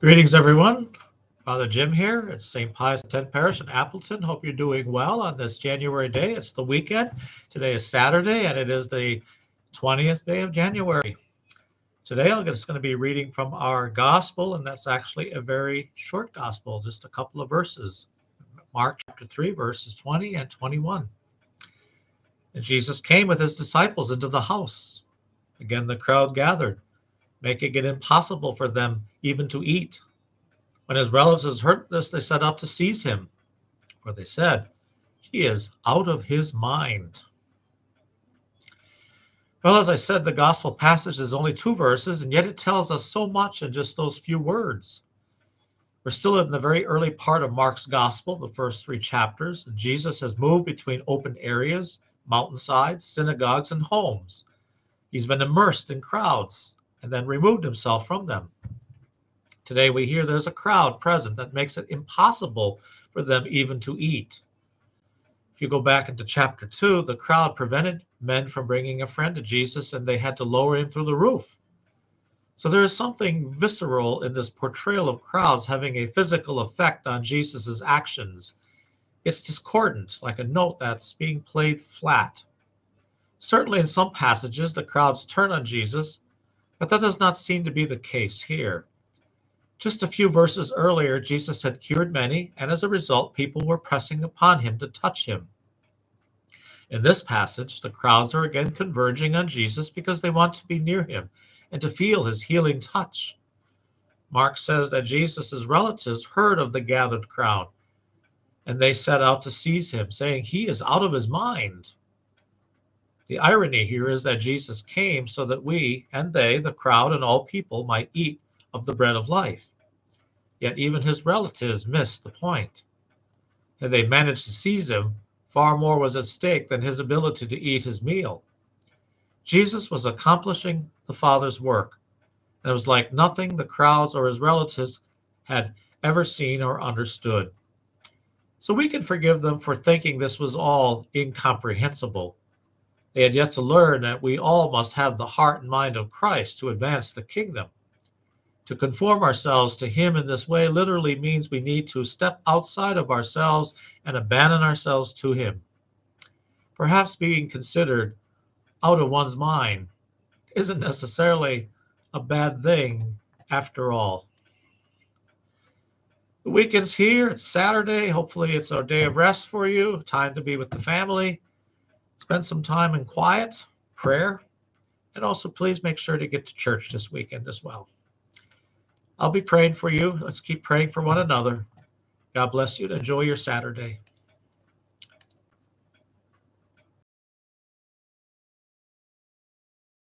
Greetings, everyone. Father Jim here at St. Pius X Parish in Appleton. Hope you're doing well on this January day. It's the weekend. Today is Saturday, and it is the 20th day of January. Today, I'm just going to be reading from our gospel, and that's actually a very short gospel, just a couple of verses. Mark chapter 3, verses 20 and 21. And Jesus came with his disciples into the house. Again, the crowd gathered, making it impossible for them even to eat. When his relatives heard this, they set out to seize him, for they said, "He is out of his mind." Well, as I said, the gospel passage is only 2 verses, and yet it tells us so much in just those few words. We're still in the very early part of Mark's gospel, the first 3 chapters. Jesus has moved between open areas, mountainsides, synagogues, and homes. He's been immersed in crowds and then removed himself from them. Today we hear there's a crowd present that makes it impossible for them even to eat. If you go back into chapter 2, the crowd prevented men from bringing a friend to Jesus, and they had to lower him through the roof. So there is something visceral in this portrayal of crowds having a physical effect on Jesus's actions. It's discordant, like a note that's being played flat. Certainly in some passages, the crowds turn on Jesus, but that does not seem to be the case here. Just a few verses earlier, Jesus had cured many, and as a result, people were pressing upon him to touch him. In this passage, the crowds are again converging on Jesus because they want to be near him and to feel his healing touch. Mark says that Jesus' relatives heard of the gathered crowd, and they set out to seize him, saying, "He is out of his mind." The irony here is that Jesus came so that we and they, the crowd and all people, might eat of the bread of life. Yet even his relatives missed the point. Had they managed to seize him, far more was at stake than his ability to eat his meal. Jesus was accomplishing the Father's work, and it was like nothing the crowds or his relatives had ever seen or understood. So we can forgive them for thinking this was all incomprehensible. They had yet to learn that we all must have the heart and mind of Christ to advance the kingdom. To conform ourselves to him in this way literally means we need to step outside of ourselves and abandon ourselves to him. Perhaps being considered out of one's mind isn't necessarily a bad thing after all. The weekend's here. It's Saturday. Hopefully it's our day of rest for you, time to be with the family. Spend some time in quiet, prayer, and also please make sure to get to church this weekend as well. I'll be praying for you. Let's keep praying for one another. God bless you and enjoy your Saturday.